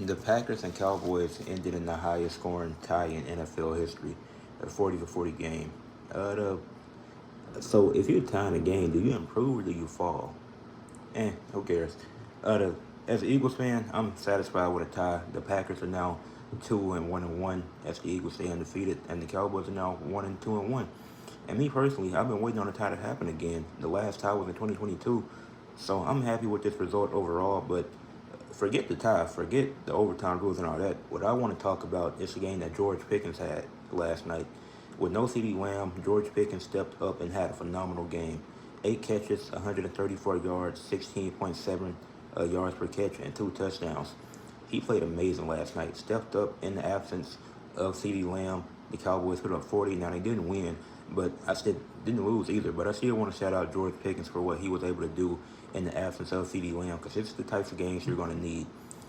The Packers and Cowboys ended in the highest scoring tie in NFL history, a 40-40 game. The So if you're tying a game, do you improve or do you fall? Who cares? As an Eagles fan, I'm satisfied with a tie. The Packers are now 2-1-1 as the Eagles stay undefeated, and the Cowboys are now 1-2-1. And me personally, I've been waiting on a tie to happen again. The last tie was in 2022, so I'm happy with this result overall. But forget the tie, forget the overtime rules and all that. What I want to talk about is the game that George Pickens had last night. With no CD Lamb, George Pickens stepped up and had a phenomenal game. 8 catches, 134 yards, 16.7 yards per catch, and 2 touchdowns. He played amazing last night. Stepped up in the absence of CD Lamb. The Cowboys put up 40. Now, they didn't win, but I still didn't lose either. But I still want to shout out George Pickens for what he was able to do in the absence of CD Lamb, because it's the types of games you're going to need.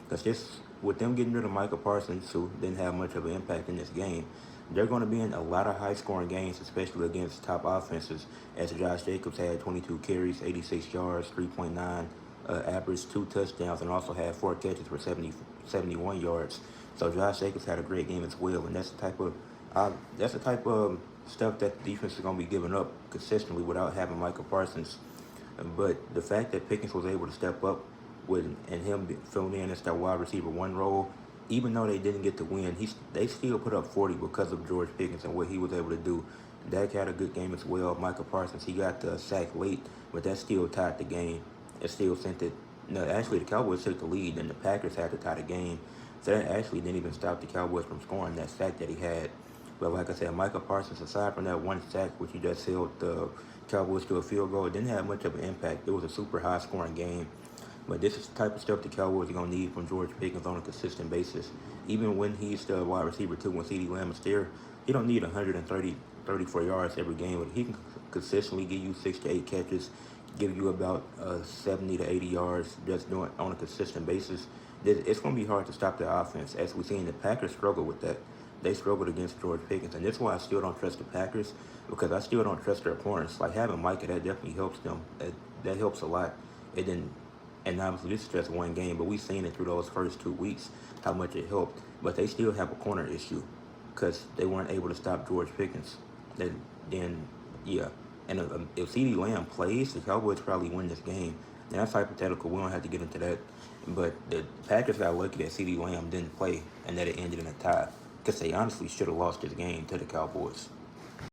Because just with them getting rid of Michael Parsons, who didn't have much of an impact in this game, they're going to be in a lot of high-scoring games, especially against top offenses, as Josh Jacobs had 22 carries, 86 yards, 3.9 average, 2 touchdowns, and also had 4 catches for 71 yards. So Josh Jacobs had a great game as well, and that's the type of stuff that the defense is going to be giving up consistently without having Michael Parsons. But the fact that Pickens was able to step up and him filling in as that wide receiver one role, even though they didn't get the win, they still put up 40 because of George Pickens and what he was able to do. Dak had a good game as well. Michael Parsons, he got the sack late, but that still tied the game. It still sent it. No, actually, the Cowboys took the lead, and the Packers had to tie the game. So that actually didn't even stop the Cowboys from scoring that sack that he had. But like I said, Michael Parsons, aside from that one sack, which he just held the Cowboys to a field goal, it didn't have much of an impact. It was a super high-scoring game. But this is the type of stuff the Cowboys are going to need from George Pickens on a consistent basis. Even when he's the wide receiver too, when CeeDee Lamb is there, he don't need 34 yards every game, but he can consistently give you 6 to 8 catches, give you about 70 to 80 yards just doing it on a consistent basis. It's going to be hard to stop the offense. As we've seen, the Packers struggle with that. They struggled against George Pickens, and that's why I still don't trust the Packers, because I still don't trust their corners. Like having Micah, that definitely helps them. That helps a lot. It didn't. And obviously, this is just one game, but we've seen it through those first 2 weeks how much it helped. But they still have a corner issue because they weren't able to stop George Pickens. Then yeah. And if CeeDee Lamb plays, the Cowboys probably win this game. And that's hypothetical. We don't have to get into that. But the Packers got lucky that CeeDee Lamb didn't play and that it ended in a tie, because they honestly should have lost this game to the Cowboys.